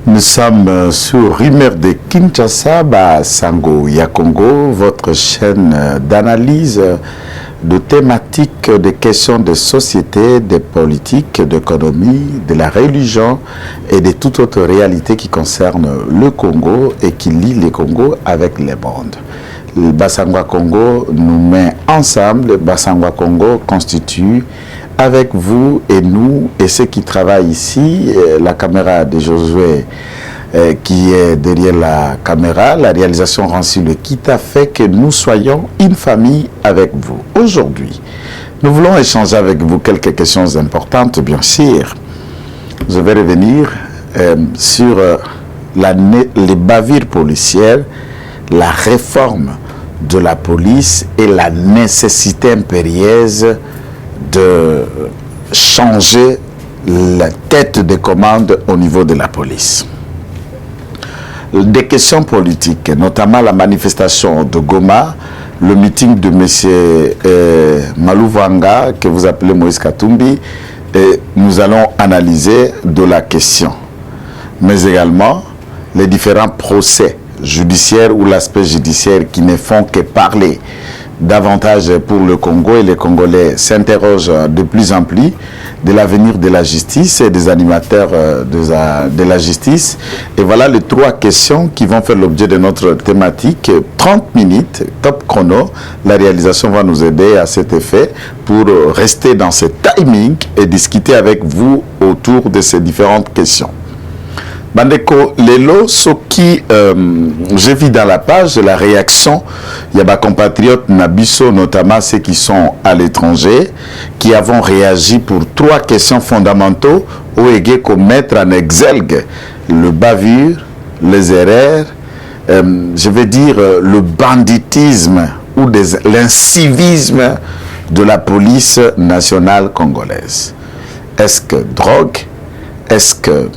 Nous sommes sur Rumeur de Kinshasa, Sango ya Congo, votre chaîne d'analyse de thématiques, de questions de société, de politique, d'économie, de la religion et de toute autre réalité qui concerne le Congo et qui lie le Congo avec le monde. Le Bassangwa Congo nous met ensemble. Le Bassangwa Congo constitue avec vous et nous et ceux qui travaillent ici, la caméra de Josué qui est derrière la caméra, la réalisation Rancy le qui a fait que nous soyons une famille avec vous. Aujourd'hui, nous voulons échanger avec vous quelques questions importantes, bien sûr. Je vais revenir sur les bavures policières, la réforme de la police et la nécessité impérieuse de changer la tête de commande au niveau de la police. Des questions politiques, notamment la manifestation de Goma, le meeting de M. Malouvanga, que vous appelez Moïse Katumbi, et nous allons analyser de la question. Mais également, les différents procès judiciaires ou l'aspect judiciaire qui ne font que parler davantage pour le Congo, et les Congolais s'interrogent de plus en plus de l'avenir de la justice et des animateurs de la justice. Et voilà les trois questions qui vont faire l'objet de notre thématique. 30 minutes, top chrono. La réalisation va nous aider à cet effet pour rester dans ce timing et discuter avec vous autour de ces différentes questions. Bandeko, Lelo, ce qui, j'ai vu dans la page, la réaction, il y a des compatriotes Nabiso, notamment ceux qui sont à l'étranger, qui avons réagi pour trois questions fondamentaux où il faut mettre en exergue le bavure, les erreurs, je vais dire le banditisme ou l'incivisme de la police nationale congolaise. Est-ce que drogue? Est-ce que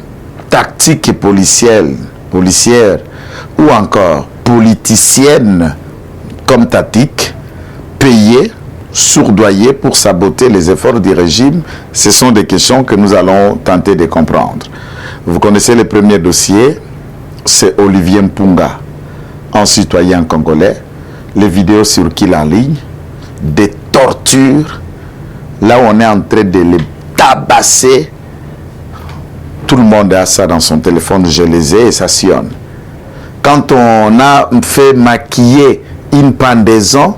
tactique policière ou encore politicienne comme tactique, payée, sourdoyée pour saboter les efforts du régime? Ce sont des questions que nous allons tenter de comprendre. Vous connaissez le premier dossier, c'est Olivier Mpunga, un citoyen congolais. Les vidéos circulent en ligne, des tortures, là où on est en train de les tabasser. Tout le monde a ça dans son téléphone, je les ai et ça sillonne. Quand on a fait maquiller une pendaison,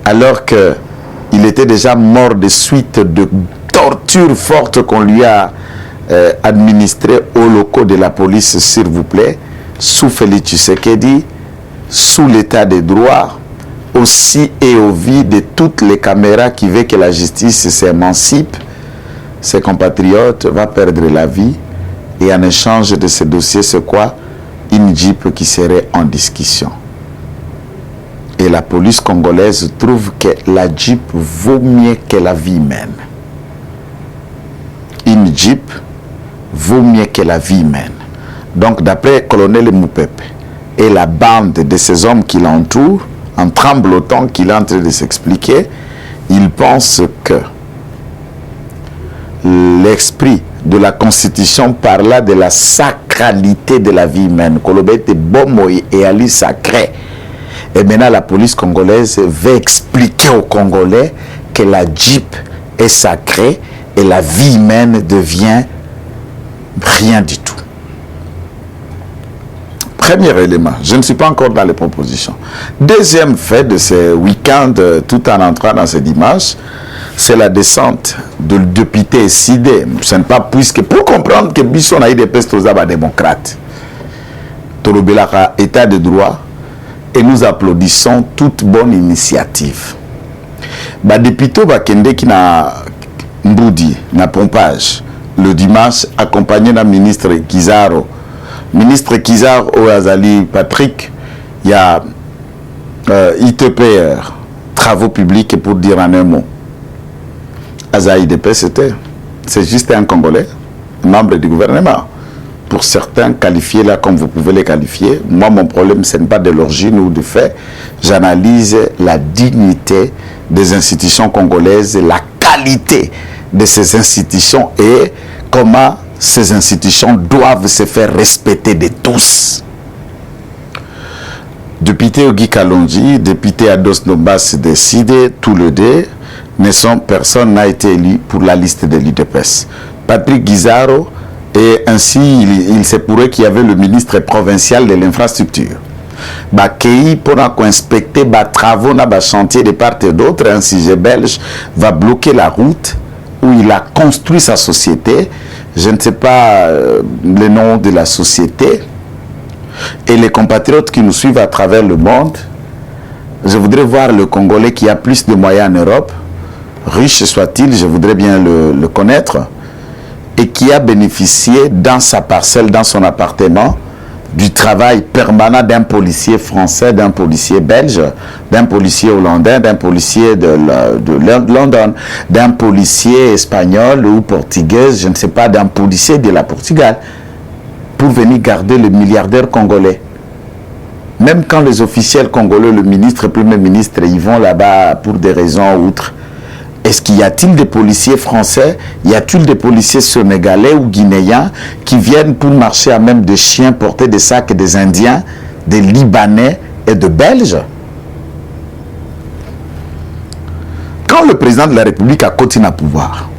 alors qu'il était déjà mort de suite de tortures fortes qu'on lui a administrées aux locaux de la police, s'il vous plaît, sous Félix Tshisekedi, sous l'état de droit, aussi et au vu de toutes les caméras qui veulent que la justice s'émancipe, ses compatriotes vont perdre la vie. Et en échange de ce dossier, c'est quoi? Une Jeep qui serait en discussion. Et la police congolaise trouve que la Jeep vaut mieux que la vie humaine. Une Jeep vaut mieux que la vie humaine. Donc, d'après colonel Moupepe et la bande de ces hommes qui l'entourent, en tremblotant qu'il est en train de s'expliquer, ils pensent que l'esprit de la Constitution parla de la sacralité de la vie humaine. Kolobete Bomo et Ali sacré. Et maintenant, la police congolaise veut expliquer aux Congolais que la Jeep est sacrée et la vie humaine devient rien du tout. Premier élément, je ne suis pas encore dans les propositions. Deuxième fait de ce week-end, tout en entrant dans ce dimanche, c'est la descente de député Sidé. Ce n'est pas puisque pour comprendre que Bisson a eu des pestes aux démocrates. Torobelaka, état de droit, et nous applaudissons toute bonne initiative. Député Bakende qui n'a Mboudi, n'a pompage, le dimanche, accompagné d'un ministre Kizaro. Ministre Kizaro Oazali Patrick, il y a ITPR, travaux publics pour dire en un mot. AZAIDP, c'est juste un Congolais, membre du gouvernement. Pour certains, qualifiés là comme vous pouvez les qualifier. Moi, mon problème, ce n'est pas de l'origine ou du fait. J'analyse la dignité des institutions congolaises, la qualité de ces institutions et comment ces institutions doivent se faire respecter de tous. Député Ogi Kalonji, député Ados Nombas décidé, tout le dé, personne n'a été élu pour la liste de l'UDPS. Patrick Guizaro, et ainsi il se pourrait qu'il y avait le ministre provincial de l'infrastructure. Bakei pour inspecter les travaux dans les chantiers de part et d'autre, un sujet belge va bloquer la route où il a construit sa société. Je ne sais pas le nom de la société. Et les compatriotes qui nous suivent à travers le monde, je voudrais voir le Congolais qui a plus de moyens en Europe, riche soit-il, je voudrais bien le connaître, et qui a bénéficié dans sa parcelle, dans son appartement, du travail permanent d'un policier français, d'un policier belge, d'un policier hollandais, d'un policier de London, d'un policier espagnol ou portugais, je ne sais pas, d'un policier de la Portugal, pour venir garder le milliardaire congolais. Même quand les officiels congolais, le ministre, le premier ministre, ils vont là-bas pour des raisons outres, est-ce qu'il y a-t-il des policiers français, y a-t-il des policiers sénégalais ou guinéens qui viennent pour marcher à même des chiens, porter des sacs des Indiens, des Libanais et de Belges? Quand le président de la République a continué à pouvoir,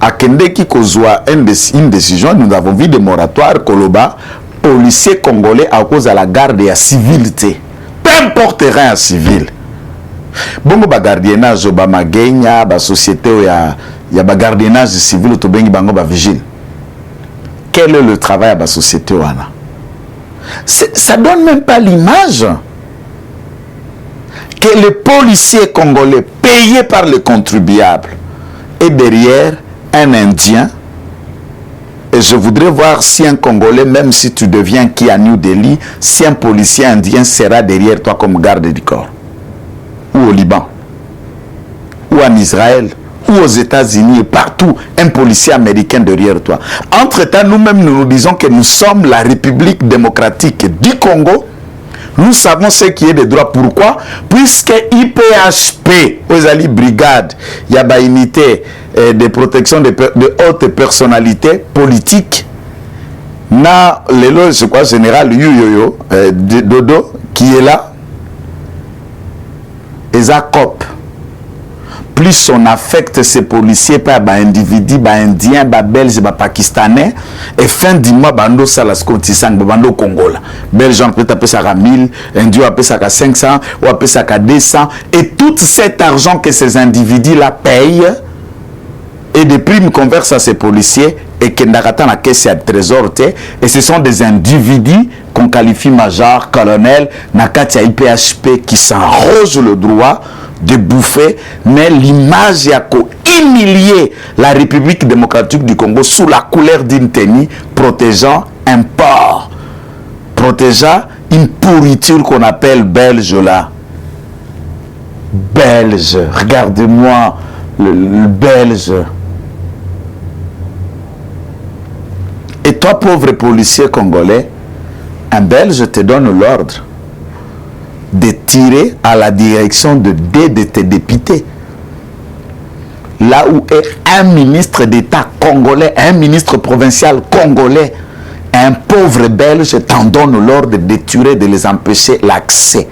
à Kendeki Kozwa une décision, nous avons vu des moratoires, Koloba, policiers congolais à cause de la garde et la civilité. Peu importe rien à civil. Bongo ba gardiennage ba magenya ba société ya ba gardiennage civil to bengi bango ba vigile. Quel est le travail à la société wana? Ça donne même pas l'image que les policiers congolais payés par les contribuables et derrière un Indien. Et je voudrais voir si un Congolais, même si tu deviens qui à New Delhi, si un policier indien sera derrière toi comme garde du corps. Ou au Liban, ou en Israël, ou aux États-Unis, et partout, un policier américain derrière toi. Entre-temps, nous-mêmes, nous nous disons que nous sommes la République démocratique du Congo. Nous savons ce qui est des droits. Pourquoi? Puisque IPHP, aux alliés brigades, il y a une unité de protection de hautes personnalités politiques. Na lelo, je crois, général Yuyoyo, Dodo, qui est là, Ezakop. Plus on affecte ces policiers par des individus, des indiens, des belges, des pakistanais, et fin du mois, bando salas cotisang, bando Congola. Belge, on peut taper ça à 1000, indien, on peut ça à 500, ou on peut ça à 200, et tout cet argent que ces individus-là payent, et des primes qu'on verse à ces policiers, et qui n'ont pas la caisse à trésor, et ce sont des individus qu'on qualifie major, colonel, Nakatia IPHP, qui s'enrogent le droit de bouffer, mais l'image a humilié la République démocratique du Congo sous la couleur d'une tenue protégeant un port, protégeant une pourriture qu'on appelle belge là. Belge, regardez-moi le belge. Et toi, pauvre policier congolais, un belge te donne l'ordre de tirer à la direction de deux de tes députés. Là où est un ministre d'État congolais, un ministre provincial congolais, un pauvre belge t'en donne l'ordre de tuer, de les empêcher l'accès.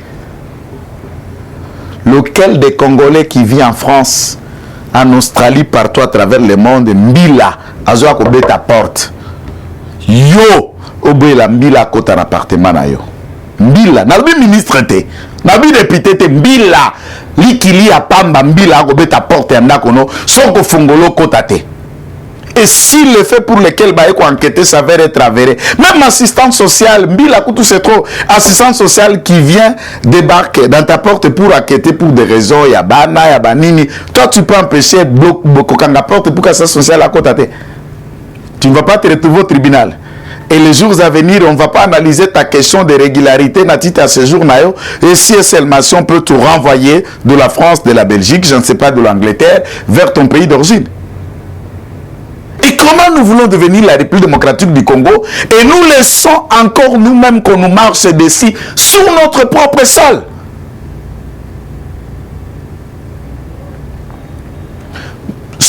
Lequel des Congolais qui vit en France, en Australie, partout à travers le monde, Mbila, Azoa Kobe ta porte. Yo, Obe la Mbila kota l'appartement na yo. Mbila, nabi ministre te, nabi député te, Mbila, likili a pamba, Mbila Kobe ta porte yamna kono, soko fungolo kota te. Et si le fait pour lequel il faut enquêter s'avère être avéré, même assistante sociale, Mbila tout c'est trop, assistante sociale qui vient débarquer dans ta porte pour enquêter pour des raisons, il y a bana, il y a banini, toi tu peux empêcher beaucoup quand la porte pour qu'assistante sociale à côté. Tu ne vas pas te retrouver au tribunal. Et les jours à venir, on ne va pas analyser ta question de régularité à ce jour. Et si seulement on peut te renvoyer de la France, de la Belgique, je ne sais pas, de l'Angleterre, vers ton pays d'origine. Et comment nous voulons devenir la République démocratique du Congo et nous laissons encore nous-mêmes qu'on nous marche dessus sur notre propre sol?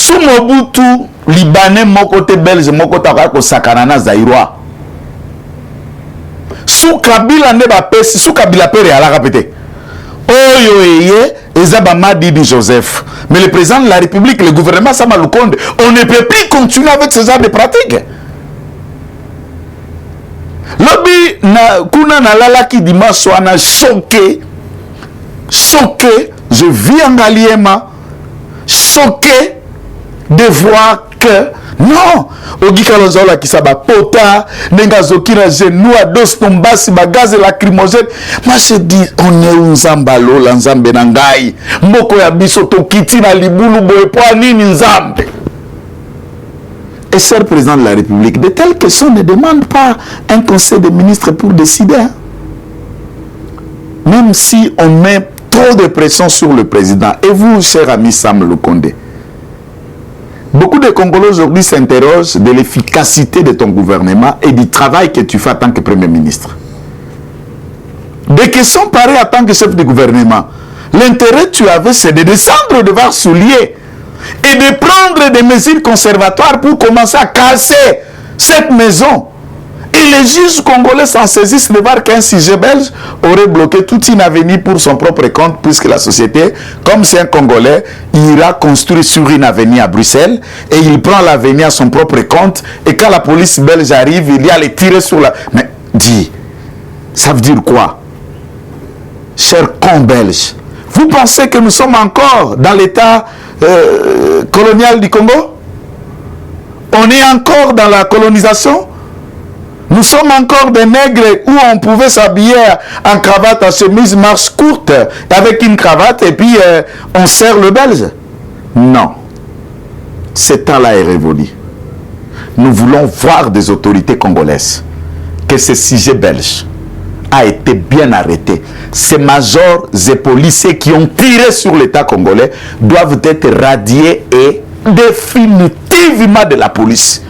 Sous Mobutu, Libanais, mon côté belge, mon côté Sakanana Zaïrois. Sous Kabila ne va pas, sous Kabila père à la répéter. Didi Joseph. Mais le président de la République, le gouvernement Sama Lukonde, on ne peut plus continuer avec ce genre de pratiques. Lobby na kuna na lala qui dimanche soir na choqué, je vis en Galiema, choqué de voir que non, Ogi Kalonzola qui s'aba pota, Nengazoki na genou à dos tombasi bagaz lacrymogène. Moi je dis on est un Zambalo, l'Anzambe nangai, Moko ya biso to kiti na libulu boye po nini Nzambe. Et cher président de la République, de telles questions ne demandent pas un conseil de ministres pour décider. Hein. Même si on met trop de pression sur le président. Et vous, cher ami Sam Lukonde, beaucoup de Congolais aujourd'hui s'interrogent de l'efficacité de ton gouvernement et du travail que tu fais en tant que Premier ministre. Des questions pareilles en tant que chef de gouvernement. L'intérêt que tu avais, c'est de descendre devant Soulier et de prendre des mesures conservatoires pour commencer à casser cette maison. Et les juges congolais s'en saisissent de voir qu'un sujet belge aurait bloqué toute une avenue pour son propre compte, puisque la société, comme c'est un Congolais, ira construire sur une avenue à Bruxelles et il prend l'avenue à son propre compte. Et quand la police belge arrive, il y a les tirer sur la... Mais dis, ça veut dire quoi? Chers cons belges, vous pensez que nous sommes encore dans l'état colonial du Congo? On est encore dans la colonisation? Nous sommes encore des nègres où on pouvait s'habiller en cravate, en chemise, marche courte, avec une cravate, et puis on serre le belge? Non. Ce temps-là est révolu. Nous voulons voir des autorités congolaises que ce sujet belge a été bien arrêté. Ces majors et policiers qui ont tiré sur l'État congolais doivent être radiés et définitivement de la police.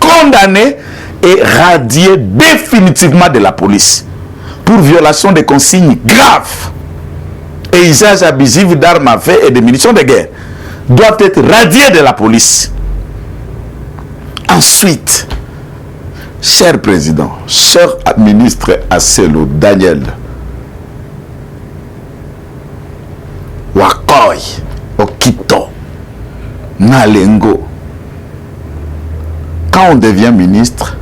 Condamnés et radiés définitivement de la police pour violation des consignes graves et usage abusif d'armes à feu et de munitions de guerre doivent être radiés de la police. Ensuite, cher président, cher ministre Asselo Daniel, Wakoy, Okito, Nalengo, quand on devient ministre,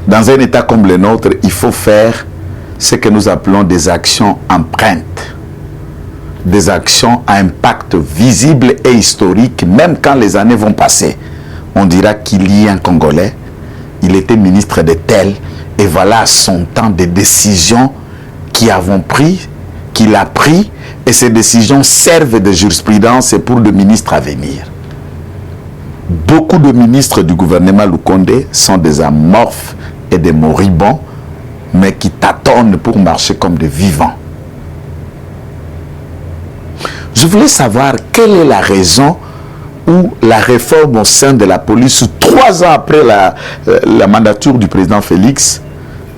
dans un état comme le nôtre, il faut faire ce que nous appelons des actions empreintes, des actions à impact visible et historique, même quand les années vont passer. On dira qu'il y a un Congolais, il était ministre de tel, et voilà son temps de décisions qu'il a pris, et ces décisions servent de jurisprudence pour le ministre à venir. Beaucoup de ministres du gouvernement Lukonde sont des amorphes et des moribonds, mais qui tâtonnent pour marcher comme des vivants. Je voulais savoir quelle est la raison où la réforme au sein de la police, 3 ans après la mandature du président Félix,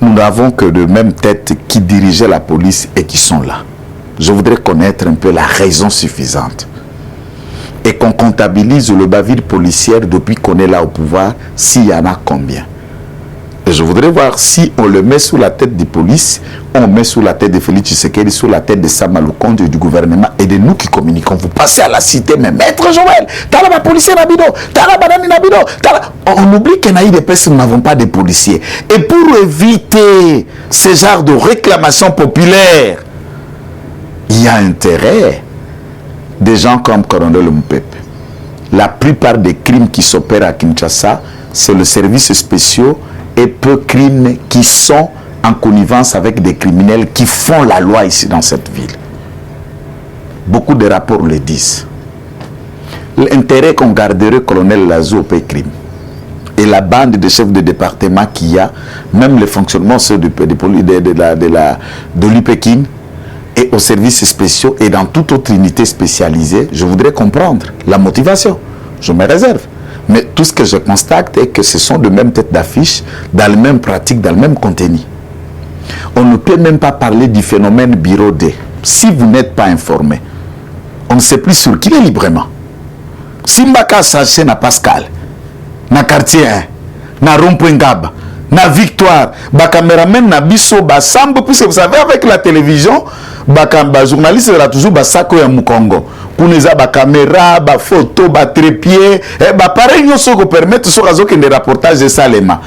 nous n'avons que de mêmes têtes qui dirigeaient la police et qui sont là. Je voudrais connaître un peu la raison suffisante. Et qu'on comptabilise le bavure policière depuis qu'on est là au pouvoir, s'il y en a combien. Et je voudrais voir si on le met sous la tête des polices, on met sous la tête de Félix Tshisekedi, sous la tête de Sama Lukonde du gouvernement et de nous qui communiquons. Vous passez à la cité, mais maître Joël, Talaba policier Nabido, Talaba Nani Nabido, on oublie qu'il y a des personnes, nous n'avons pas de policiers. Et pour éviter ce genre de réclamation populaire, il y a intérêt des gens comme Colonel Mpepe. La plupart des crimes qui s'opèrent à Kinshasa, c'est le service spécial et peu crimes qui sont en connivence avec des criminels qui font la loi ici dans cette ville. Beaucoup de rapports le disent. L'intérêt qu'on garderait colonel Lazou au crime et la bande de chefs de département qu'il y a, même le fonctionnement de l'UPEKIN et aux services spéciaux et dans toute autre unité spécialisée, je voudrais comprendre la motivation. Je me réserve. Mais tout ce que je constate est que ce sont de mêmes têtes d'affiche, dans les mêmes pratiques, dans le même contenu. On ne peut même pas parler du phénomène bureau D. Si vous n'êtes pas informé, on ne sait plus sur qui est librement. Simbaka saché na Pascal, na quartier 1, na Rond-Point-Ngaba, na Victoire, ba caméraman na biso ba sambo, puisque vous savez avec la télévision, ba journaliste là toujours ba sako ya Mukongo. Kuneza ba caméra, ba photo, ba trépied, ba pareil nous ce que permettre ce réseau qui des reportages de Salema.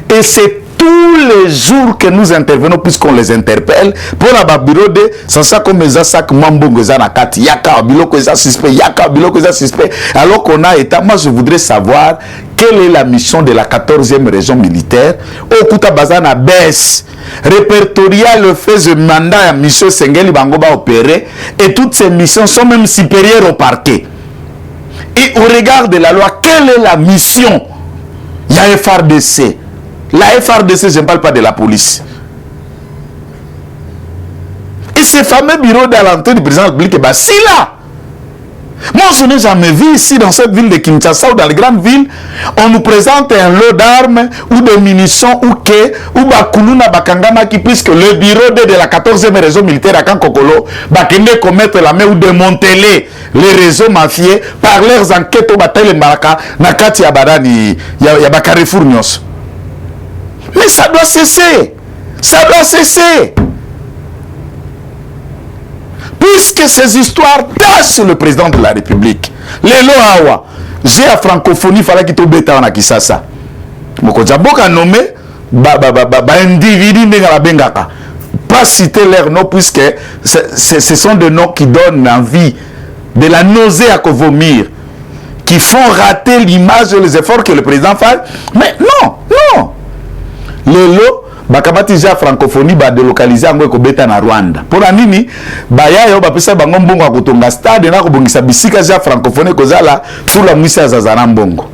Et c'est tous les jours que nous intervenons puisqu'on les interpelle pour la bureau de ça comme les sacs mambongo za na kati yaka biloko za suspect yaka biloko za suspect alors qu'on a état. Moi je voudrais savoir quelle est la mission de la 14e région militaire au Kuta Bazana baisse répertorier le fait de mandat à mission Sengeli Bangoba opéré et toutes ces missions sont même supérieures au parquet. Et au regard de la loi, quelle est la mission? Il y a FRDC. La FRDC, je ne parle pas de la police. Et ces fameux bureaux d'alentour du président de la République, si là, moi je n'ai jamais vu ici dans cette ville de Kinshasa ou dans les grandes villes, on nous présente un lot d'armes ou de munitions ou Bakuluna Bakangamaki, puisque le bureau de la 14e réseau militaire à Kankokolo, Bakende commettre la main ou démanteler les réseaux mafieux par leurs enquêtes au bataille Mbaraka, Nakati Abadani, Yabakarefour Nyos. Mais ça doit cesser. Ça doit cesser. Puisque ces histoires tâchent le président de la République. Les lois, j'ai la francophonie, il fallait qu'il te bête en Akisasa. Mokojaboka nommé, individu n'engala bengaka. Pas citer leurs noms, puisque ce sont des noms qui donnent envie, de la nausée à vomir, qui font rater l'image et les efforts que le président fait. Mais non, non. Les lots, bakamatija francophonie ba délocaliser ngo ko beta na Rwanda. Pour la nini ba ya yo ba pesa bango mbongo akotonga stade na ko bongisa bisika ja francophonie ko zala fula mwisa za zana mbongo.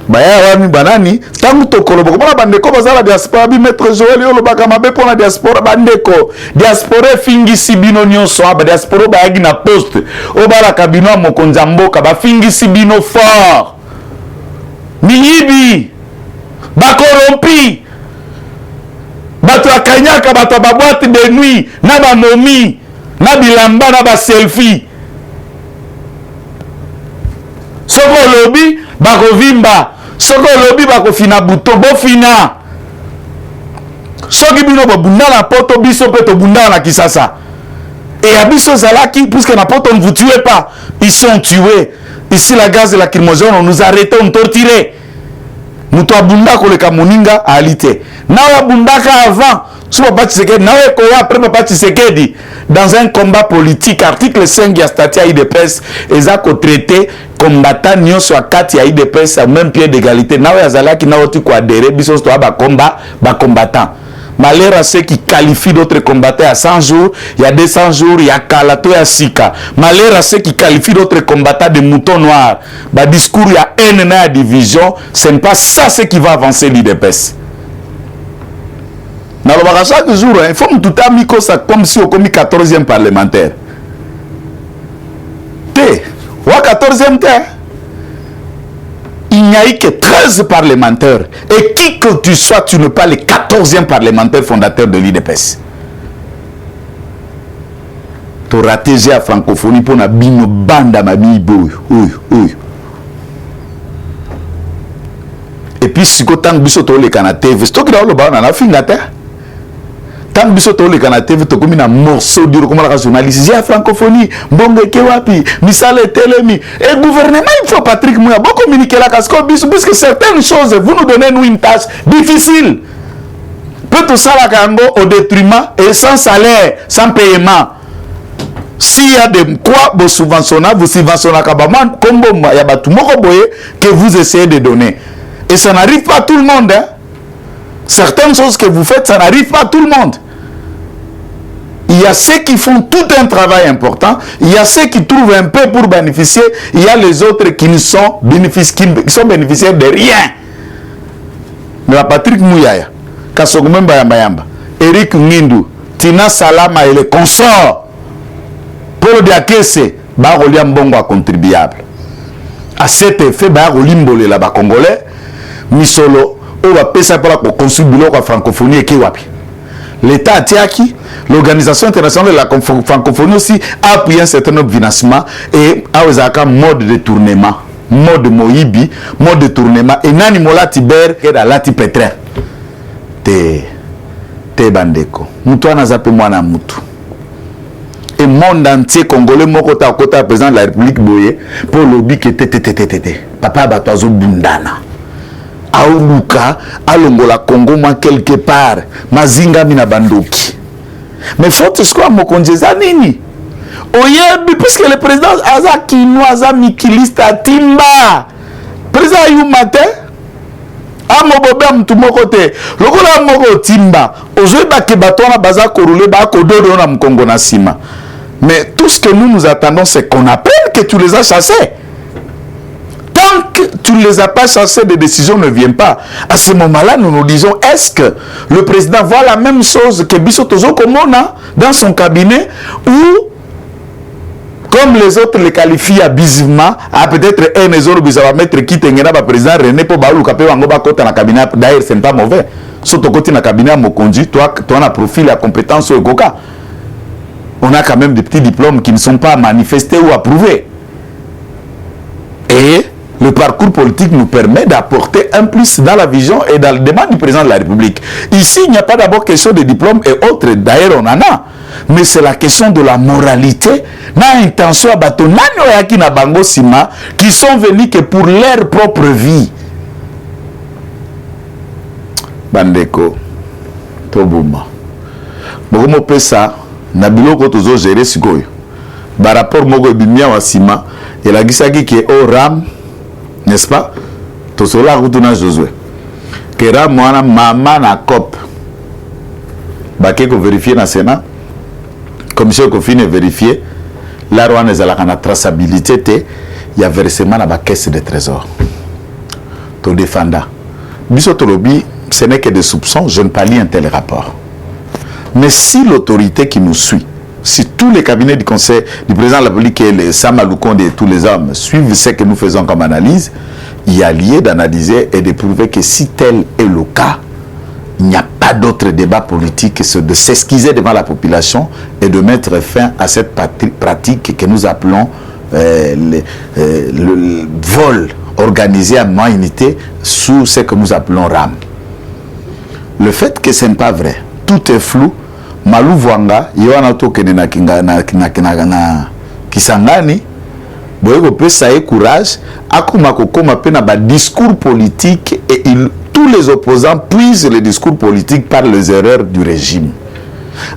Ba ya wami banani tangu tokolo boko na bandeko bazala diaspora bi maître Joël yo lo baka mabe pona diaspora bandeko. Diaspora fingi sibino nyonso ba diaspora ba yagi na poste. O bala kabino mokonza mboka ba fingi sibino fort. Miyibi bakorompi bato akanyaka bato ba boîte de nuit na ba momi na bilamba na ba selfie soko lobi bakovimba soko lobi bakofina buto bofina soki bino babunda na poto biso pe to bunda na Kisasa et abiso zalaki puisque na poto on ne vous tuez pas, ils sont tués ici. La gaz et la lacrymogène on nous arrêtait, on torturait. Muto abunda koleka moninga alité. Na abundaka avant, so papa Tshisekedi, na koya après papa Tshisekedi dans un combat politique. Article 5 ya statut IDPS ezako traité combattant nyonso akati ya IDPS à même pied d'égalité. Na yazalaki na oti ko adhérer biso to ba combat ba combattant. Malheur à ceux qui qualifient d'autres combattants à 100 jours, il y a 200 jours, il y a Kalato et à Sika. Malheur à ceux qui qualifient d'autres combattants de moutons noirs. Bah, discours, il y a haine à division. Ce n'est pas ça ce qui va avancer l'IDPS. Dans le chaque jour, il faut que tout le monde ça comme si on commis 14e parlementaire. T'es, ou 14e t'es. Il n'y a eu que 13 parlementaires. Et qui que tu sois, tu n'es pas le 14e parlementaire fondateur de l'IDPS. Tu as raté la francophonie pour la bino banda ma bibo. Et puis si tu as le Canada, c'est toi qui as le bas dans la fin de la terre. Tant que tu as le Canada, tu as comme un morceau de la journaliste. J'ai la francophonie, bonge kewapi, misale telemi. Et le gouvernement, il faut Patrick Mouya, beaucoup communiquer la casque, puisque certaines choses, vous nous donnez nous une tâche difficile. Peut tout ça la kango au détriment et sans salaire, sans paiement. S'il y a de quoi vous subventionnez, vous subventionnez kabaman, comme il y a tout que vous essayez de donner. Et ça n'arrive pas à tout le monde. Hein? Certaines choses que vous faites, ça n'arrive pas à tout le monde. Il y a ceux qui font tout un travail important, il y a ceux qui trouvent un peu pour bénéficier, il y a les autres qui sont bénéficiaires de rien. Mais la Patrick Mouyaya, Kasogumemba Yamba, Eric Ngindu, Tina Salama et les consorts, Paul Diakese, Baroliam Bongo contribuable. À cet effet, Barolimbolé là-bas congolais, Misolo, on va payer ça pour la contribuer à la francophonie et Kiwapi. L'État a tiaki, l'Organisation internationale de la francophonie aussi a appuyé un certain nombre de financements et a un mode de tournement, mode Moïbi, mode de tournement. Et nani mola tiber et la lati pétrin. Te bandeko. Moutou anazape mwana moutou. Et monde entier congolais moko ta kota président de la République boye pour lobby que papa batozo bundana. Auluka alongola Congo moi quelque part mazinga mina bandoki. Mais faut que ce soit mokonjeza nini? Oyebi puisque le président aza kinois aza mikilista timba. Président Yumate amobobe mtu moko te. Lokola moko timba. Ozwe ba ke batona baza korule ba kododo na mkongo na sima. Mais tout ce que nous attendons, c'est qu'on appelle que tu les as chassés. Tant que tu ne les as pas chassés, des décisions ne viennent pas. À ce moment-là, nous nous disons, est-ce que le président voit la même chose que Bissotozo Komona dans son cabinet ou, comme les autres les qualifient abusivement, à peut-être un des autres, ça va mettre qui t'engena le président René pour Baoulou Kapé Wangoba Kota dans le cabinet. D'ailleurs, ce n'est pas mauvais. Surtout côté dans le cabinet, mon conduit, toi, tu as un profil, la compétence au Goka. On a quand même des petits diplômes qui ne sont pas manifestés ou approuvés. Et le parcours politique nous permet d'apporter un plus dans la vision et dans le débat du président de la République. Ici, il n'y a pas d'abord question de diplôme et autres. D'ailleurs, on en a. Mais c'est la question de la moralité, na intention à batonano yaki na bango sima, qui sont venus que pour leur propre vie. Bandeko, Tobouma. Bogomo pesa. Na biloko tozo gérer sikoyo ba rapport moko bimia wa sima et la gisaki qui est au ram, n'est-ce pas, tozola rutuna Josué que ram wana mama na cop ba ke ko vérifier na Sénat commission ko fine vérifier la rwanda ezalaka na traçabilité te ya versement na ba caisse de trésor to défenda biso tolobi ce n'est que des soupçons, je ne pas lire un tel rapport. Mais si l'autorité qui nous suit, si tous les cabinets du conseil du président de la République et les Samaloukonde et tous les hommes suivent ce que nous faisons comme analyse, il y a lieu d'analyser et de prouver que si tel est le cas, il n'y a pas d'autre débat politique que de s'excuser devant la population et de mettre fin à cette pratique que nous appelons le vol organisé à main-unité sous ce que nous appelons RAM. Le fait que ce n'est pas vrai, tout est flou. Malou Vwanga, Yohana Tokene na Kisangani, Boyego pesa et courage, Akuma Kokoma pena ba discours politique et tous les opposants puisent le discours politique par les erreurs du régime.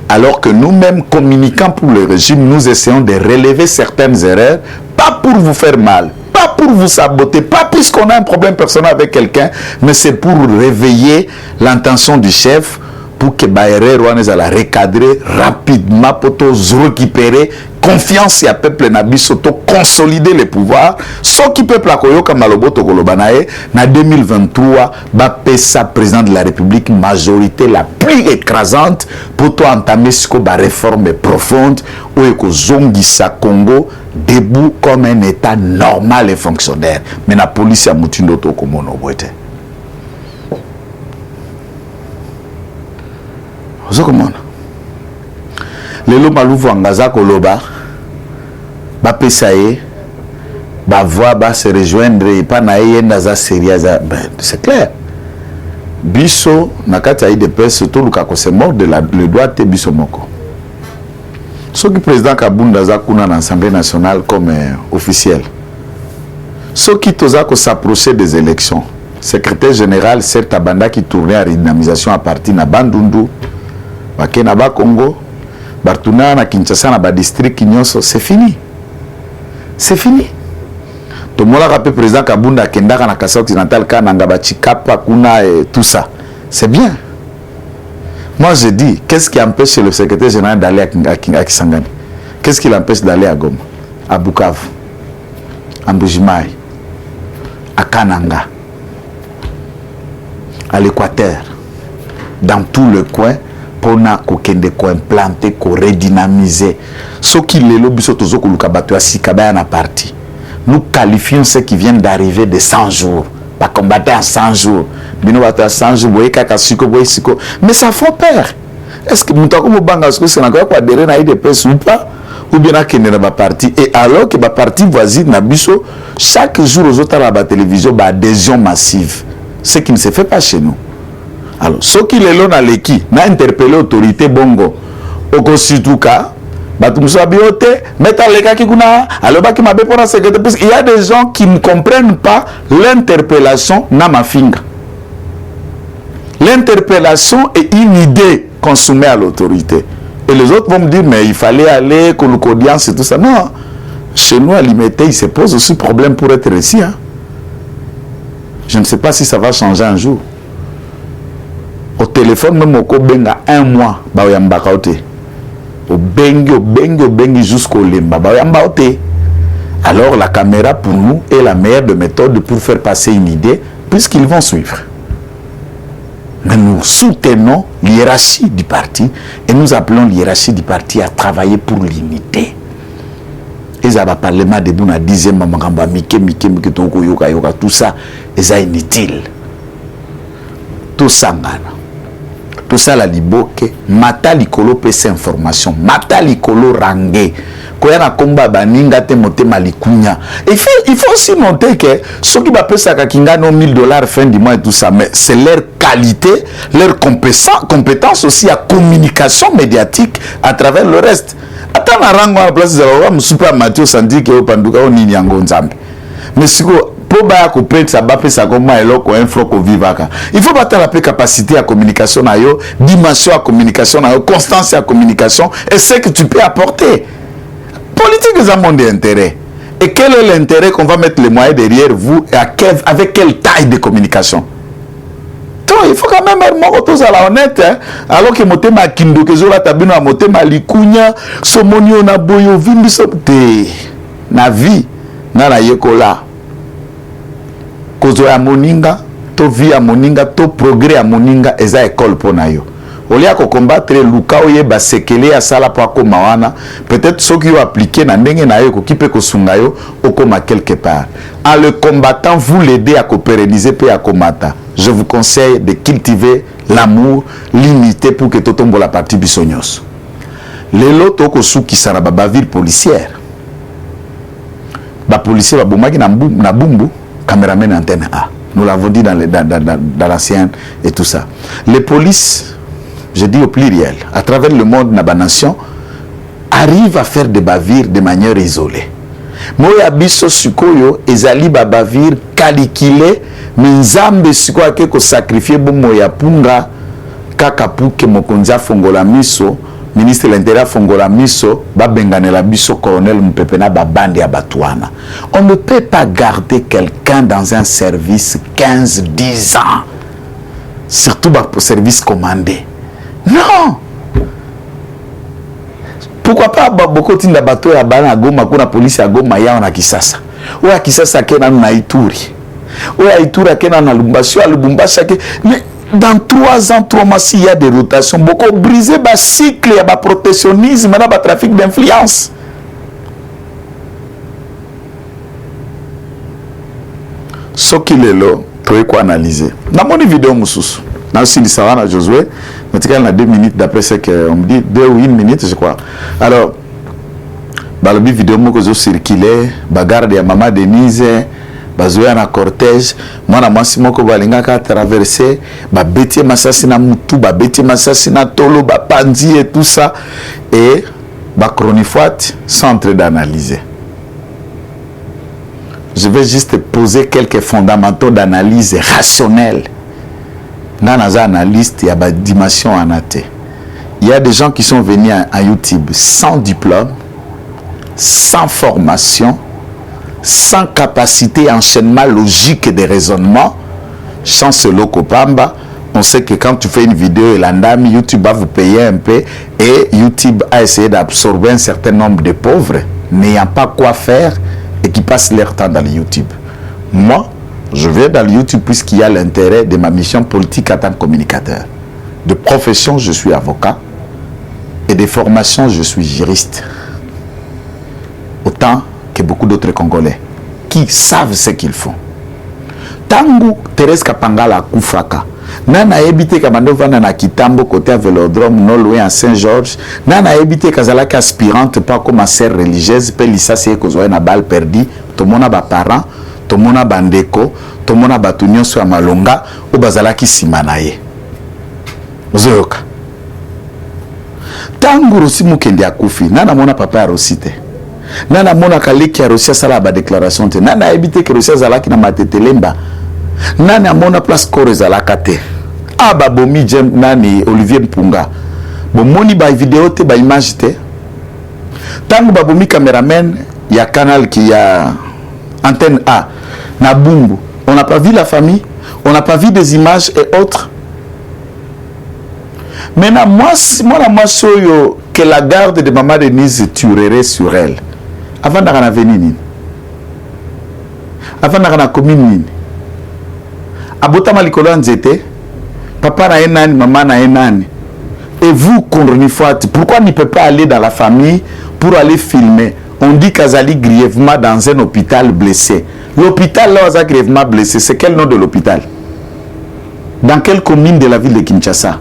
Alors que nous-mêmes, communiquant pour le régime, nous essayons de relever certaines erreurs, pas pour vous faire mal, pas pour vous saboter, pas puisqu'on a un problème personnel avec quelqu'un, mais c'est pour réveiller l'intention du chef, pour que Baéré Rwanda la recadrer rapidement, pour récupérer confiance à peuple Nabiso, consolider les pouvoirs. Ce qui peuple a koyo comme Maloboto Kolobanae, na 2023, Bapesa président de la République, majorité la plus écrasante, pour toi entamer ce que la réforme profonde, où est que Zongisa Congo debout comme un état normal et fonctionnaire. Mais la police a moutindo to comme on a été. Lelo Malou Vwangaza Koloba ba pesaye ba voix ba se rejoindre et pas na yendaza sérieuse, c'est clair. Biso nakata de presse surtout luka ko se mort de le droit te biso moko. Ce qui président Kabunda za kuna na l'Assemblée nationale comme officiel. Ce qui toza ko s'approcher des élections. Secrétaire général certes Banda qui tournait à redynamisation à partir na Bandundu. Bakena ba Congo, Bartuna na Kinshasa na ba district Kinyoso, c'est fini. C'est fini. Tout le monde a rappelé président Kabunda Kendaka na Kasa Occidental Kananga Bachikapa Kuna et tout ça. C'est bien. Moi je dis, qu'est-ce qui empêche le secrétaire général d'aller à Kisangani? Qu'est-ce qui l'empêche d'aller à Goma, à Bukavu, à Mbujimaï, à Kananga, à l'Équateur, dans tout le coin? Pour qu'on implanter, qu'on redynamiser. Ce qui est le but de parti. Nous qualifions ceux qui viennent d'arriver de 100 jours. Pas combattre en 100 jours. Mais ça fait peur. Est-ce que Moutako Mobanga, est-ce que c'est encore quoi adhérer à IDPS ou pas? Ou bien à Kenya ba parti? Et alors que ba parti voisine Nabiso, chaque jour aux autres à la télévision, ba adhésion massive. Ce qui ne se fait pas chez nous. Alors, ceux qui les l'ont à l'équipe, n'a interpellé l'autorité Bongo. Au Kosituka, il y a des gens qui ne comprennent pas l'interpellation Namafinga. L'interpellation est une idée qu'on soumet à l'autorité. Et les autres vont me dire, mais il fallait aller, qu'on l'audience et tout ça. Non, chez nous, à Limité, il se pose aussi problème pour être ici. Hein. Je ne sais pas si ça va changer un jour. Au téléphone, même au Kobenga, un mois, bah, il y a au bengi jusqu'au lemba. Alors la caméra pour nous est la meilleure de méthode pour faire passer une idée, puisqu'ils vont suivre. Mais nous soutenons l'hiérarchie du parti et nous appelons l'hiérarchie du parti à travailler pour l'unité. Et ça va parler de Bouna 10e Mamamba, Mike, Toko, Yoka, tout ça, et ça inutile. Tout ça, tout ça, la liboke, mata likolo pese information, mata likolo rangé. Koya na komba baninga te mote malikunya. Il faut aussi noter que ceux qui bappellent ça kakinga no $1000 fin du mois et tout ça, mais c'est leur qualité, leur compétence aussi à communication médiatique à travers le reste. Attends na rango à la place de la super Mathieu Sandi qui est au Panduka au Ninyango Nzambe. Mais si pour ba couper ça ba ça comme eloko info ko vivaka. Il faut battre la capacité à communication na yo, dimension à communication na yo, constance à communication et ce que tu peux apporter. Politique est un monde d'intérêt. Et quel est l'intérêt qu'on va mettre les moyens derrière vous et avec quelle taille de communication? Donc, il faut quand même être tous à la honnête. Hein? Alors que motema kindo que zola tabino motema likunya somonio na boyo vimbi sobte na vie na la yekola. Kozo ya moninga, to vie à moninga, to progrès à moninga, eza école pour nayo. Olia ko combattre luka oye ba sekele ya sala po akoma wana, peut-être ceux qui ont appliqué na ndenge na yo ko kipe ko sunga yo okoma quelque part. En le combattant, vous l'aidez à pérenniser pe à komata. Je vous conseille de cultiver l'amour, l'unité pour que totombo la partie bisognos. Les loto ko suki sana ba ville policière. Ba policier ba bomaki na bumbu, caméraman antenne A. Nous l'avons dit dans l'ancienne et tout ça. Les polices, je dis au pluriel, à travers le monde, la nation, arrive à faire des bavires de manière isolée. Moya biso sukoyo ezali bavire calculé, mais nzambe sikoyo ke ko sacrifier bo moya punga kaka puke mokonza fongola miso, ministre de l'Intérieur fongola miso, ba benganela biso colonel Mpepena ba bande ya batwana. On ne peut pas garder quelqu'un dans un service 15-10 ans. Surtout pour service commandé. Non. Pourquoi pas beaucoup de bateaux à Bana Goma, la police à Goma, ya na Kisasa. Ou à Kisasa kena na Ituri. Ou à Ituri kena na Lubumbashi, à Lubumbashi. Mais dans 3 ans, 3 mois, s'il y a des rotations, beaucoup briser le cycle, il y a le protectionnisme, il y a le trafic d'influence. Ce qu'il est là, tu peux analyser. Dans mon vidéo, Moussous. Dans le Savana Josué, il y a 2 minutes d'après ce qu'on me dit, 2 ou 1 minute, je crois. Alors, dans la vidéo, je suis circulé, bagarre de Maman Denise, bazoya na cortège, moi na mwasi moko balingaka traverser, ba beti masasi na mutu, ba beti masasi na tolo, ba pandi et tout ça, et ba chronifoite centre d'analyser. Je vais juste poser quelques fondamentaux d'analyse rationnelle. Dans les analystes, il y a des dimensions en athée. Il y a des gens qui sont venus à YouTube sans diplôme, sans formation, sans capacité enchaînement logique de raisonnement, sans loco pamba. On sait que quand tu fais une vidéo et l'andami, YouTube va vous payer un peu et YouTube a essayé d'absorber un certain nombre de pauvres n'ayant pas quoi faire et qui passent leur temps dans le YouTube. Moi, je vais dans le YouTube puisqu'il y a l'intérêt de ma mission politique en tant que communicateur. De profession, je suis avocat et de formation, je suis juriste. Autant que beaucoup d'autres Congolais qui savent ce qu'ils font. Tangu Thérèse Kapangala Koufaka, Nana habité Kamando Vana na Kitambo côté à Vélodrome non loin à Saint-Georges. Nana habité Kazalaka aspirante pas comme sœur religieuse pelisa c'est que na balle perdue. Tout le monde a ba parents, tout le monde a bandeko, tout le monde a batunyo sur Malonga ou bazalaki simanaye. Ozoyoka. Tangu Rossi mukende akufi, nana mona papa Rosite. Nana mona kaleki Rossi sala ba déclaration te. Nana habité que Rossi zalaki na matetelemba. Nana mona place kore zalaka te. Ah babomi jem nani Olivier Mpunga. Bon moni ba vidéo te ba image te. Tangu babomi cameraman ya canal qui a antenne A na Bumbu. On n'a pas vu la famille, on n'a pas vu des images et autres. Maintenant, moi, que la garde de Maman Denise tuerait sur elle. Avant d'aller venir, avant d'aller commune, Abota Malikolo Nzete, papa na enani, maman na enani. Et vous, Kondronifouat, pourquoi il ne peut pas aller dans la famille pour aller filmer? On dit qu'Azali grièvement dans un hôpital blessé. L'hôpital là, Azali grièvement blessé, c'est quel nom de l'hôpital? Dans quelle commune de la ville de Kinshasa?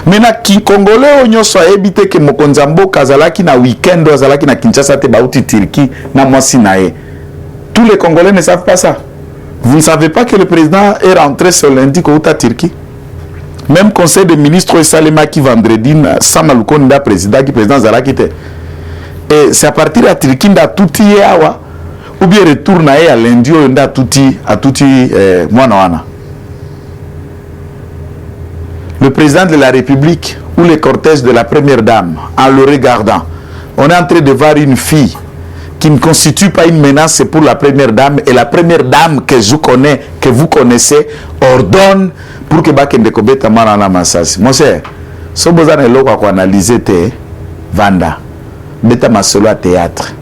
Maintenant, qui Congolais on soit habité que Mokonzambo Kazalaki na week-end Azalaki na Kinshasa te bauti Turquie na Mosinae. Tous les Congolais ne savent pas ça. Vous ne savez pas que le président est rentré ce lundi au Turquie? Même conseil de ministres Salema qui vendredi Samalukonda président qui président Zalaki te. Et c'est à partir de la Turquie da touti yawa ou bien retourne à lundi onda touti à touti mwana wana. Le président de la République ou le cortège de la première dame, en le regardant, on est en train de voir une fille qui ne constitue pas une menace pour la première dame, et la première dame que je connais, que vous connaissez, ordonne pour que Bakende Kobeta Marana Massas. Mon cher, si vous avez l'occasion d'analyser Vanda, Beta Masolo à théâtre,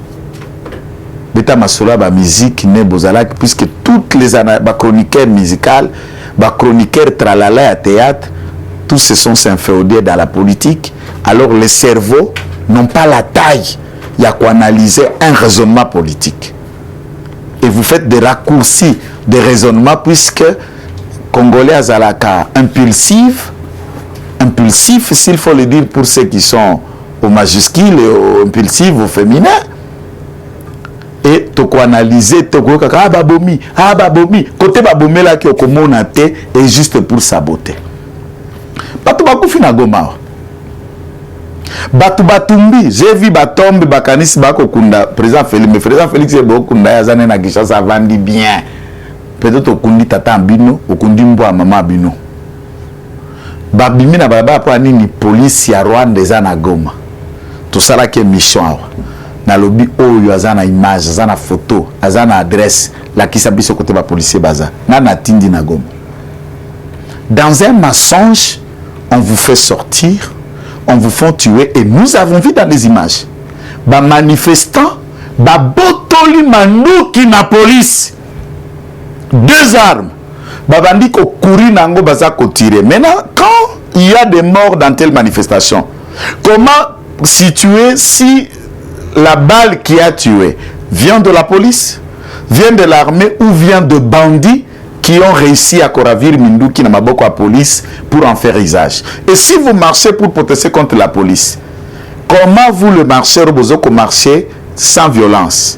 Beta Masolo à musique, puisque toutes les chroniqueurs musicales, chroniqueurs tralala à théâtre, tous se sont inféodés dans la politique, alors les cerveaux n'ont pas la taille. Il y a qu'à analyser un raisonnement politique. Et vous faites des raccourcis de raisonnement puisque Congolais Azalaka impulsif, s'il faut le dire pour ceux qui sont au majuscule et au impulsif, au féminin. Et tu peux analyser, tu peux dire ah babomi, côté babomi là qui est communauté est juste pour saboter. Batu bakufi na Goma. Batu batumbi, j'ai vu batombe bakanis bako kunda président Félix Bokunda yazane na Kinshasa vandi bien. Peut-être okundi tata bino, okundi mbwa mama bino. Babimi na baba pa nini police ya Rwanda ezana Goma. Tout ça là qui est mission awa. Na lobby oyo azana image, azana photo, azana adresse la ki sabiso côté ba policier baza. Na tindi na Goma. Dans un mensonge, on vous fait sortir, on vous fait tuer, et nous avons vu dans les images, bah manifestants, bah botoli manouki na police, 2 armes, bah bandi ko kouri nango baza ko tirer. Maintenant, quand il y a des morts dans telle manifestation, comment situer si la balle qui a tué vient de la police, vient de l'armée ou vient de bandits qui ont réussi à ravir Minduki na maboko à police pour en faire usage. Et si vous marchez pour protester contre la police, comment vous le marchez, vous marchez sans violence?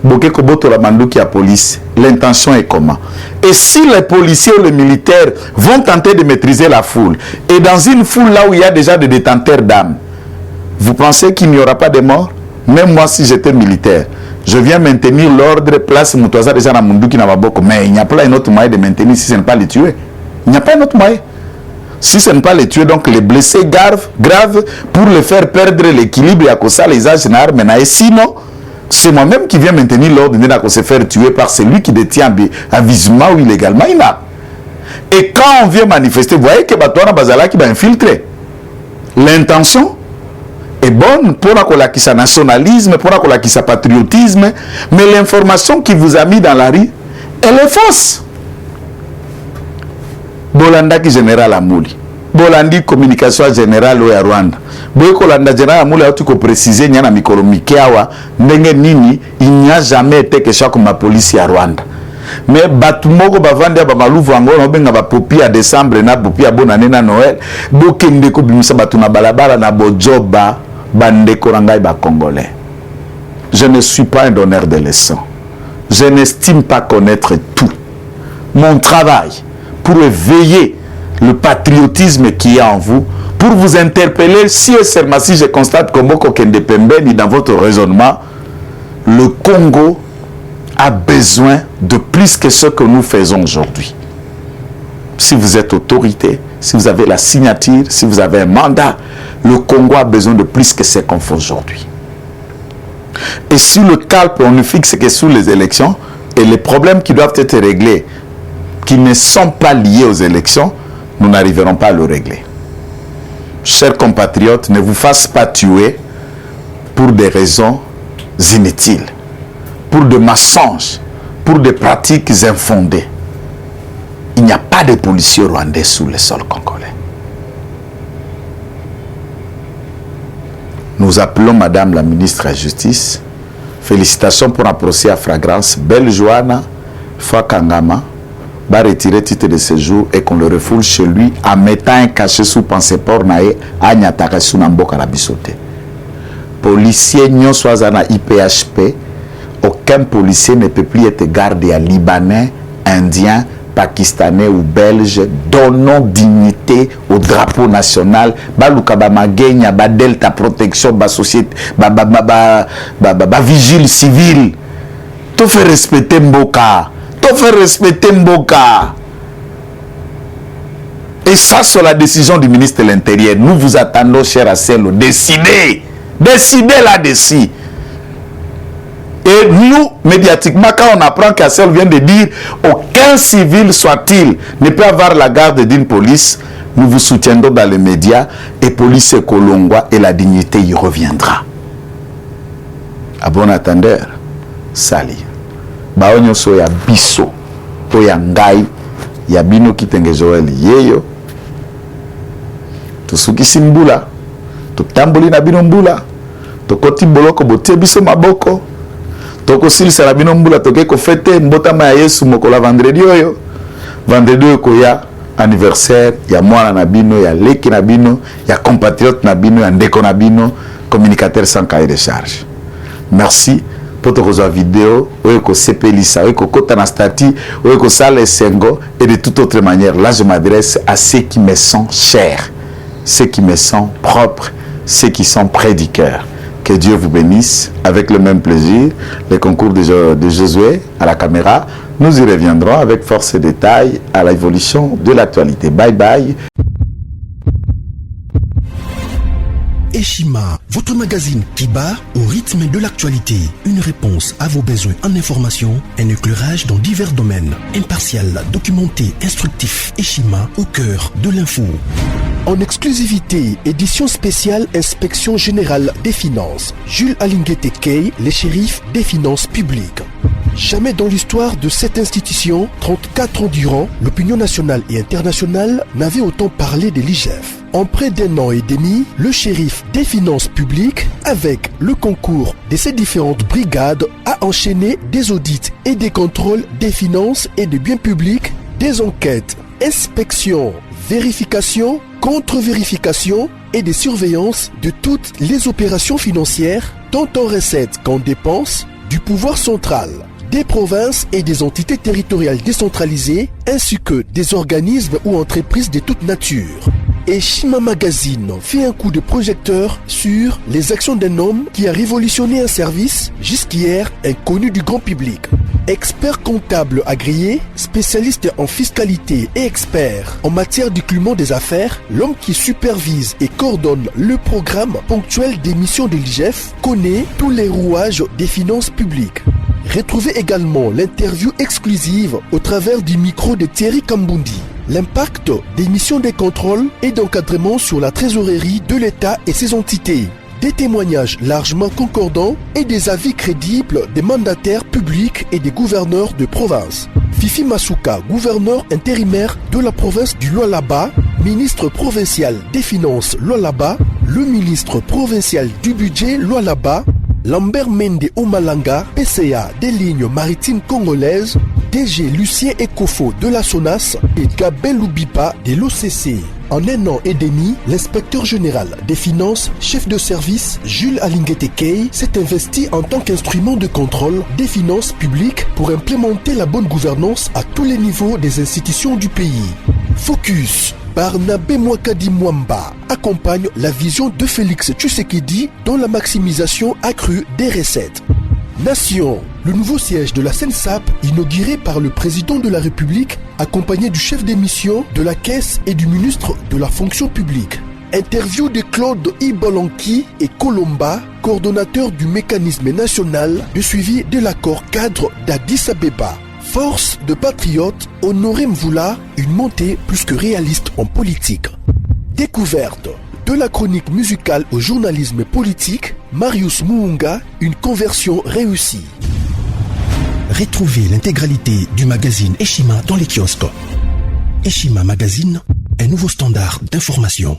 Boké koboto la Manduki à police, l'intention est comment? Et si les policiers ou les militaires vont tenter de maîtriser la foule, et dans une foule là où il y a déjà des détenteurs d'armes, vous pensez qu'il n'y aura pas de morts? Même moi, si j'étais militaire, je viens maintenir l'ordre, place Moutouaza déjà dans Munduki na Maboko, mais il n'y a pas un autre moyen de maintenir si ce n'est pas les tuer. Il n'y a pas un autre moyen. Si ce n'est pas les tuer, donc les blesser graves pour les faire perdre l'équilibre et à cause ça les âges et sinon, c'est moi-même qui viens maintenir l'ordre de se faire tuer par celui qui détient avisement ou illégalement une arme. Et quand on vient manifester, vous voyez que Batouana Bazala qui va infiltrer. L'intention est bonne pour la nationalisme, pour la patriotisme, mais l'information qui vous a mis dans la rue, elle est fausse. Bolanda qui général Amouli, Bolandi communication générale au Rwanda, Bolanda général Amouli a tout précisé, il n'y a jamais été que chaque ma police à Rwanda. mais batumoko bavandi ba maluvu ango na benga ba popi à décembre na popi à bonne année na Noël bokende ko bimisa batu na balabala na bojoba bandeko rangai ba congolais. Je ne suis pas un donneur de leçons. Je n'estime pas connaître tout. Mon travail pour éveiller le patriotisme qui est en vous, pour vous interpeller, si et seulement si je constate que Moko Kende Pembeni dans votre raisonnement, le Congo a besoin de plus que ce que nous faisons aujourd'hui. Si vous êtes autorité, si vous avez la signature, si vous avez un mandat, le Congo a besoin de plus que ce qu'on fait aujourd'hui. Et sur le calpe, on ne fixe que sur les élections et les problèmes qui doivent être réglés, qui ne sont pas liés aux élections, nous n'arriverons pas à le régler. Chers compatriotes, ne vous fassent pas tuer pour des raisons inutiles, pour des mensonges, pour des pratiques infondées. Il n'y a pas de policiers rwandais sous le sol congolais. Nous appelons Madame la ministre de la Justice. Félicitations pour un procès à flagrance. Belle Joanna Fakangama va retirer titre de séjour et qu'on le refoule chez lui en mettant un cachet sous passeport nae à Nyataka sous Namboka la bisote. Policier nyon soazana IPHP, aucun policier ne peut plus être gardé à Libanais, Indien, Pakistanais ou Belge. Donnons dignité au drapeau national. Baluka ba magenya, ba delta protection, ba société, ba vigile civil. Tout fait respecter Mboka. Tout fait respecter Mboka. Et ça, c'est la décision du ministre de l'Intérieur. Nous vous attendons, cher Asselo. Décidez. Décidez là-dessus. Et nous, médiatiquement, quand on apprend qu'Assel vient de dire aucun civil soit-il ne peut avoir la garde d'une police, nous vous soutiendrons dans les médias et police Kolongwa et la dignité y reviendra. À bon attendeur, sali. Baonyo so ya biso, po ya ngai, ya bino kitenge Joel yeyo. Tusuki simbula, tutambuli na bino mbula, tokoti boloko botie biso maboko. Toko silisa na bino mbula toke ko fete mbotama ya Yesu mokola vendredi oyo. Vendredi oyo koya anniversaire ya mwana na bino, ya leki na bino, ya compatriote na bino, ya ndeko na bino, communicateur sans cahier de charge. Merci pour votre vidéo, oyo ko sepelisa, oyo ko kota na stati, oyo ko sala esengo et de toute autre manière. Là je m'adresse à ceux qui me sont chers, ceux qui me sont propres, ceux qui sont près du cœur. Que Dieu vous bénisse. Avec le même plaisir, les concours de Josué à la caméra, nous y reviendrons avec force et détail à l'évolution de l'actualité. Bye bye. Eshima, votre magazine qui bat au rythme de l'actualité. Une réponse à vos besoins en information, un éclairage dans divers domaines. Impartial, documenté, instructif. Eshima, au cœur de l'info. En exclusivité, édition spéciale Inspection Générale des Finances. Jules Alinguete Key, les shérifs des finances publiques. Jamais dans l'histoire de cette institution, 34 ans durant, l'opinion nationale et internationale n'avait autant parlé de l'IGF. En près d'un an et demi, le shérif des finances publiques, avec le concours de ses différentes brigades, a enchaîné des audits et des contrôles des finances et des biens publics, des enquêtes, inspections, vérifications, contre-vérifications et des surveillances de toutes les opérations financières, tant en recettes qu'en dépenses, du pouvoir central, des provinces et des entités territoriales décentralisées, ainsi que des organismes ou entreprises de toute nature. Et Shima Magazine fait un coup de projecteur sur les actions d'un homme qui a révolutionné un service jusqu'hier inconnu du grand public. Expert comptable agréé, spécialiste en fiscalité et expert en matière du climat des affaires, l'homme qui supervise et coordonne le programme ponctuel des missions de l'IGF connaît tous les rouages des finances publiques. Retrouvez également l'interview exclusive au travers du micro de Thierry Kambundi. L'impact des missions de contrôle et d'encadrement sur la trésorerie de l'État et ses entités. Des témoignages largement concordants et des avis crédibles des mandataires publics et des gouverneurs de province. Fifi Masuka, gouverneur intérimaire de la province du Lualaba, ministre provincial des Finances Lualaba, le ministre provincial du budget Lualaba, Lambert Mende Omalanga, PCA des lignes maritimes congolaises, DG Lucien Ekofo de la SONAS et Gabel Loubipa de l'OCC. En 1 an et demi, l'inspecteur général des finances, chef de service Jules Alinguete-Key, s'est investi en tant qu'instrument de contrôle des finances publiques pour implémenter la bonne gouvernance à tous les niveaux des institutions du pays. Focus. Barnabé Mwakadi Mwamba accompagne la vision de Félix Tshisekedi dans la maximisation accrue des recettes. Nation. Le nouveau siège de la SENSAP, inauguré par le président de la République, accompagné du chef des missions, de la Caisse et du ministre de la Fonction publique. Interview de Claude Ibolanki et Colomba, coordonnateur du mécanisme national de suivi de l'accord cadre d'Addis Abeba. Force de patriotes, Honoré Mvula, une montée plus que réaliste en politique. Découverte. De la chronique musicale au journalisme politique, Marius Muunga, une conversion réussie. Retrouvez l'intégralité du magazine Eshima dans les kiosques. Eshima Magazine, un nouveau standard d'information.